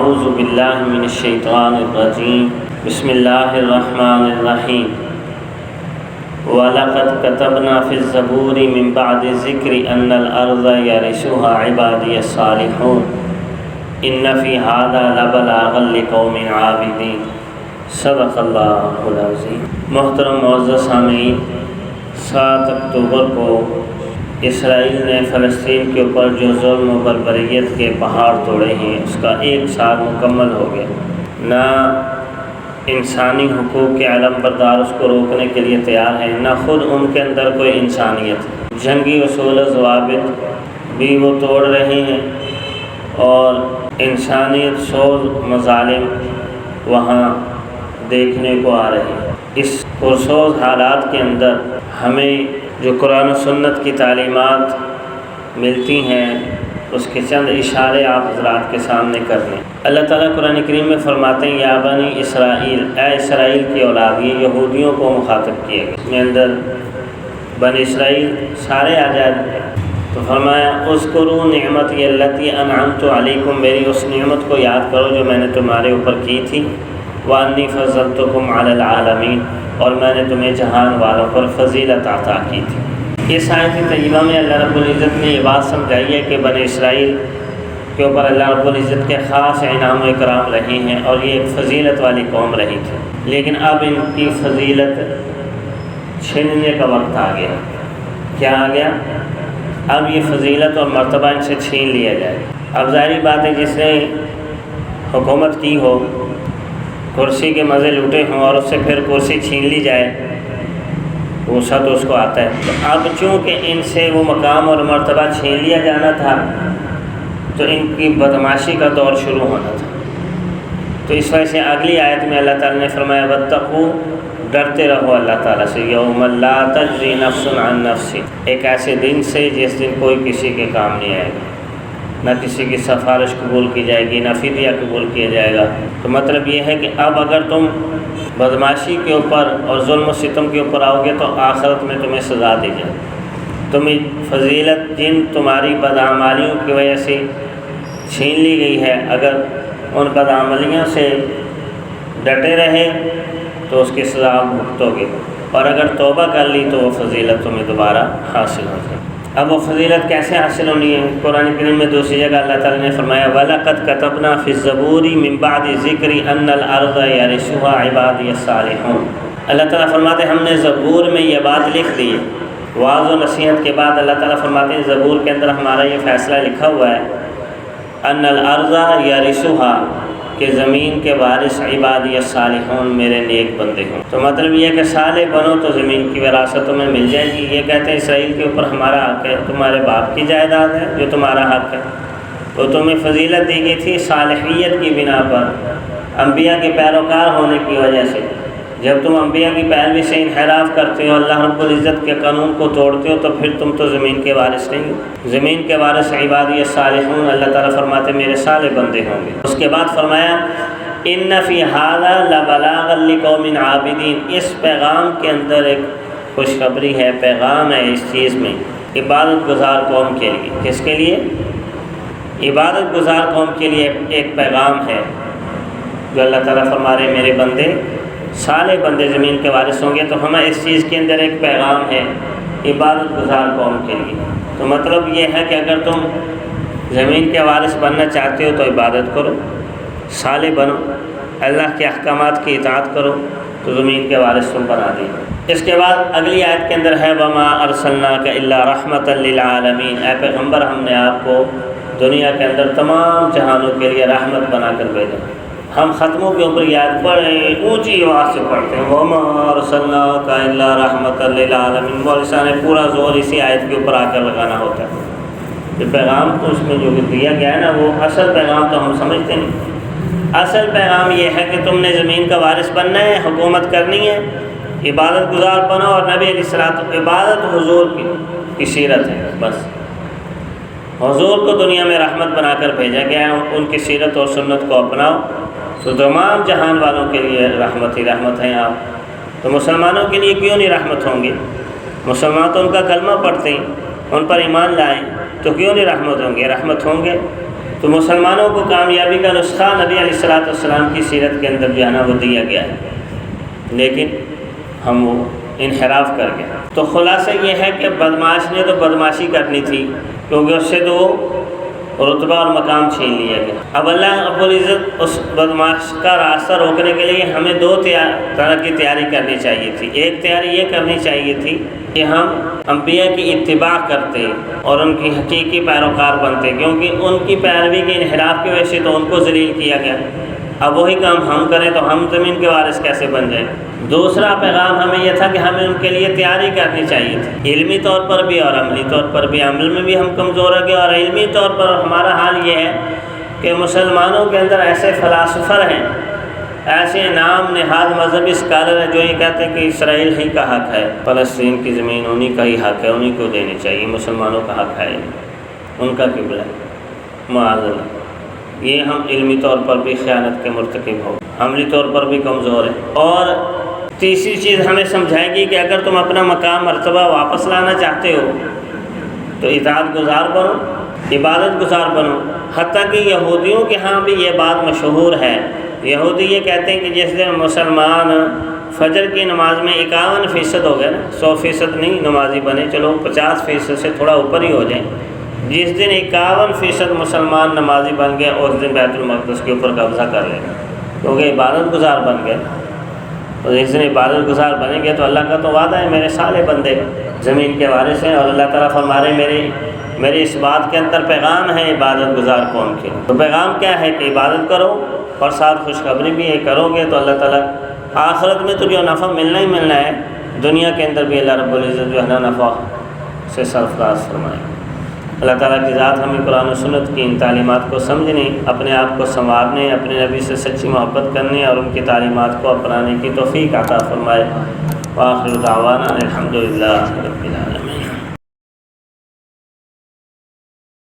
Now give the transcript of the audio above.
اعوذ باللہ من الشیطان الرجیم بسم اللہ الرحمن الرحیم وَلَقَدْ كَتَبْنَا فِي الزَّبُورِ مِن بَعْدِ الذِّكْرِ أَنَّ الْأَرْضَ يَرِثُهَا عِبَادِيَ الصَّالِحُونَ إِنَّ فِي هَذَا لَبَلَاغًا لِقَوْمٍ عَابِدِينَ صدق اللہ العظیم۔ محترم معزز سامعین، 7 اکتوبر کو اسرائیل نے فلسطین کے اوپر جو ظلم و بربریت کے پہاڑ توڑے ہیں اس کا 1 سال مکمل ہو گیا۔ نہ انسانی حقوق کے علم بردار اس کو روکنے کے لیے تیار ہیں، نہ خود ان کے اندر کوئی انسانیت۔ جنگی اصول و ضوابط بھی وہ توڑ رہے ہیں اور انسانیت سوز مظالم وہاں دیکھنے کو آ رہے ہیں۔ اس پرسوز حالات کے اندر ہمیں جو قرآن و سنت کی تعلیمات ملتی ہیں اس کے چند اشارے آپ حضرات کے سامنے کر لیں۔ اللہ تعالیٰ قرآن کریم میں فرماتے ہیں یا بنی اسرائیل، اے اسرائیل کی اولاد، یہ یہودیوں کو مخاطب کیا گیا۔ اس میں اندر بنی اسرائیل سارے آ جائے تو فرمایا اذکروا نعمتی التی انعمت علیکم، میری اس نعمت کو یاد کرو جو میں نے تمہارے اوپر کی تھی، وانی فضلتکم علی العالمین، اور میں نے تمہیں جہان والوں پر فضیلت عطا کی تھی۔ اس آیت طیبہ میں اللہ رب العزت نے یہ بات سمجھائی ہے کہ بنی اسرائیل کے اوپر اللہ رب العزت کے خاص انعام و اکرام رہے ہیں اور یہ ایک فضیلت والی قوم رہی تھی، لیکن اب ان کی فضیلت چھیننے کا وقت آ گیا۔ کیا آ گیا؟ اب یہ فضیلت اور مرتبہ ان سے چھین لیا جائے۔ اب ظاہری بات ہے جس نے حکومت کی ہو، کرسی کے مزے لوٹے ہوں اور اس سے پھر کرسی چھین لی جائے، غصہ تو اس کو آتا ہے۔ تو اب چونکہ ان سے وہ مقام اور مرتبہ چھین لیا جانا تھا تو ان کی بدمعاشی کا دور شروع ہونا تھا۔ تو اس وجہ سے اگلی آیت میں اللہ تعالیٰ نے فرمایا واتقوا، ڈرتے رہو اللہ تعالیٰ سے، یوم لا تجزی نفس عن نفس، ایک ایسے دن سے جس دن کوئی کسی کے کام نہیں آئے گا، نہ کسی کی سفارش قبول کی جائے گی، نہ فدیہ قبول کیا جائے گا۔ تو مطلب یہ ہے کہ اب اگر تم بدمعاشی کے اوپر اور ظلم و ستم کے اوپر آؤ گے تو آخرت میں تمہیں سزا دی جائے۔ تمہیں فضیلت جن تمہاری بدعمالیوں کی وجہ سے چھین لی گئی ہے، اگر ان بدعملیوں سے ڈٹے رہے تو اس کی سزا آپ بھگتو گے، اور اگر توبہ کر لی تو وہ فضیلت تمہیں دوبارہ حاصل ہو جائے۔ اب وہ فضیلت کیسے حاصل ہونی ہے؟ قرآن کریم میں دوسری جگہ اللہ تعالیٰ نے فرمایا وَلَقَدْ كَتَبْنَا فِي الزَّبُورِ مِن بَعْدِ الذِّكْرِ أَنَّ الْأَرْضَ يَرِثُهَا عِبَادِيَ الصَّالِحُونَ۔ اللہ تعالیٰ فرماتے ہیں ہم نے زبور میں یہ بات لکھ دی ہے۔ وعظ و نصیحت کے بعد اللہ تعالیٰ فرماتے ہیں زبور کے اندر ہمارا یہ فیصلہ لکھا ہوا ہے أَنَّ الْأَرْضَ يَرِثُهَا، کہ زمین کے وارث عبادی الصالحون، میرے نیک بندے ہوں۔ تو مطلب یہ ہے کہ صالح بنو تو زمین کی وراثت تمہیں مل جائے گی۔ یہ کہتے ہیں اسرائیل کے اوپر ہمارا حق ہے، تمہارے باپ کی جائیداد ہے جو تمہارا حق ہے، تو تمہیں فضیلت دی گئی تھی صالحیت کی بنا پر، انبیاء کے پیروکار ہونے کی وجہ سے۔ جب تم انبیاء کی پیروی سے انحراف کرتے ہو، اللہ رب العزت کے قانون کو توڑتے ہو، تو پھر تم تو زمین کے وارث نہیں ہو۔ زمین کے وارث عبادی الصالحون، اللہ تعالیٰ فرماتے میرے صالح بندے ہوں گے۔ اس کے بعد فرمایا ان فی ھذا لبلاغا لقوم عابدین، اس پیغام کے اندر ایک خوشخبری ہے، پیغام ہے اس چیز میں عبادت گزار قوم کے لیے۔ کس کے لیے؟ عبادت گزار قوم کے لیے ایک پیغام ہے جو اللہ تعالیٰ فرما رہے میرے بندے صالح بندے زمین کے وارث ہوں گے۔ تو ہمیں اس چیز کے اندر ایک پیغام ہے عبادت گزار قوم کے لیے۔ تو مطلب یہ ہے کہ اگر تم زمین کے وارث بننا چاہتے ہو تو عبادت کرو، صالح بنو، اللہ کے احکامات کی اطاعت کرو، تو زمین کے وارث تم بنا دیے۔ اس کے بعد اگلی آیت کے اندر ہے وَمَا أَرْسَلْنَاكَ إِلَّا رَحْمَةً لِّلْعَالَمِينَ، اے پیغمبر ہم نے آپ کو دنیا کے اندر تمام جہانوں کے لیے رحمت بنا کر بھیجا۔ ہم ختموں کے اوپر یہ آیت بڑے اونچی آواز سے پڑھتے ہیں وَمَا أَرْسَلْنَاكَ إِلَّا رَحْمَةً لِّلْعَالَمِينَ، مولوی صاحب نے پورا زور اسی آیت کے اوپر آ کر لگانا ہوتا ہے۔ یہ پیغام تو اس میں جو دیا گیا ہے نا، وہ اصل پیغام تو ہم سمجھتے نہیں۔ اصل پیغام یہ ہے کہ تم نے زمین کا وارث بننا ہے، حکومت کرنی ہے، عبادت گزار بنو، اور نبی علیہ الصلوۃ عبادت حضور کی سیرت ہے۔ بس حضور کو دنیا میں رحمت بنا کر بھیجا گیا ہے، ان کی سیرت اور سنت کو اپناؤ تو تمام جہان والوں کے لیے رحمت ہی رحمت ہیں آپ۔ تو مسلمانوں کے لیے کیوں نہیں رحمت ہوں گے؟ مسلمان تو ان کا کلمہ پڑھتے ہیں، ان پر ایمان لائیں، تو کیوں نہیں رحمت ہوں گے؟ رحمت ہوں گے۔ تو مسلمانوں کو کامیابی کا نسخہ نبی علیہ الصلوۃ والسلام کی سیرت کے اندر جو ہے نا وہ دیا گیا ہے، لیکن ہم وہ انحراف کر گئے۔ تو خلاصہ یہ ہے کہ بدمعاش نے تو بدمعاشی کرنی تھی، کیونکہ اس سے تو رتبہ اور مقام چھین لیا گیا۔ اب اللہ رب العزت اس بدمعاش کا راستہ روکنے کے لیے ہمیں دو طرح کی تیاری کرنی چاہیے تھی۔ ایک تیاری یہ کرنی چاہیے تھی کہ ہم انبیاء کی اتباع کرتے اور ان کی حقیقی پیروکار بنتے، کیونکہ ان کی پیروی کے انحراف کی وجہ سے تو ان کو ذلیل کیا گیا۔ اب وہی کام ہم کریں تو ہم زمین کے وارث کیسے بن جائیں؟ دوسرا پیغام ہمیں یہ تھا کہ ہمیں ان کے لیے تیاری کرنی چاہیے تھی، علمی طور پر بھی اور عملی طور پر بھی۔ عمل میں بھی ہم کمزور ہو گئے، اور علمی طور پر ہمارا حال یہ ہے کہ مسلمانوں کے اندر ایسے فلاسفر ہیں، ایسے نام نہاد مذہبی اسکالر ہیں جو یہ کہتے ہیں کہ اسرائیل ہی کا حق ہے، فلسطین کی زمین انہی کا ہی حق ہے، انہی کو دینی چاہیے، مسلمانوں کا حق ہے نہیں، ان کا قبلہ ہے۔ معاذ اللہ، یہ ہم علمی طور پر بھی خیانت کے مرتکب ہو، عملی طور پر بھی کمزور ہیں۔ اور تیسری چیز ہمیں سمجھائے گی کہ اگر تم اپنا مقام مرتبہ واپس لانا چاہتے ہو تو اطاعت گزار بنو، عبادت گزار بنو۔ حتیٰ کہ یہودیوں کے ہاں بھی یہ بات مشہور ہے، یہودی یہ کہتے ہیں کہ جس دن مسلمان فجر کی نماز میں 51% ہو گئے نا، 100% نہیں نمازی بنے، چلو 50% سے تھوڑا اوپر ہی ہو جائیں، جس دن 51% مسلمان نمازی بن گئے اس دن بیت المقدس کے اوپر قبضہ کر لینا، کیونکہ عبادت گزار بن گئے۔ اور جس دن عبادت گزار بنیں گے تو اللہ کا تو وعدہ ہے میرے سارے بندے زمین کے وارث ہیں، اور اللہ تعالیٰ فرما رہے میرے اس بات کے اندر پیغام ہے عبادت گزار قوم کے۔ تو پیغام کیا ہے کہ عبادت کرو، اور ساتھ خوشخبری بھی ہے، کرو گے تو اللہ تعالیٰ آخرت میں تو جو نفع ملنا ہی ملنا ہے، دنیا کے اندر بھی اللہ رب العزت جو ہے نا نفع سے سرفراز فرمائے۔ اللہ تعالیٰ کی ذات ہمیں قرآن و سنت کی ان تعلیمات کو سمجھنے، اپنے آپ کو سنوارنے، اپنے نبی سے سچی محبت کرنے اور ان کی تعلیمات کو اپنانے کی توفیق عطا فرمائے۔ وآخر دعوانا الحمدللہ رب العالمین۔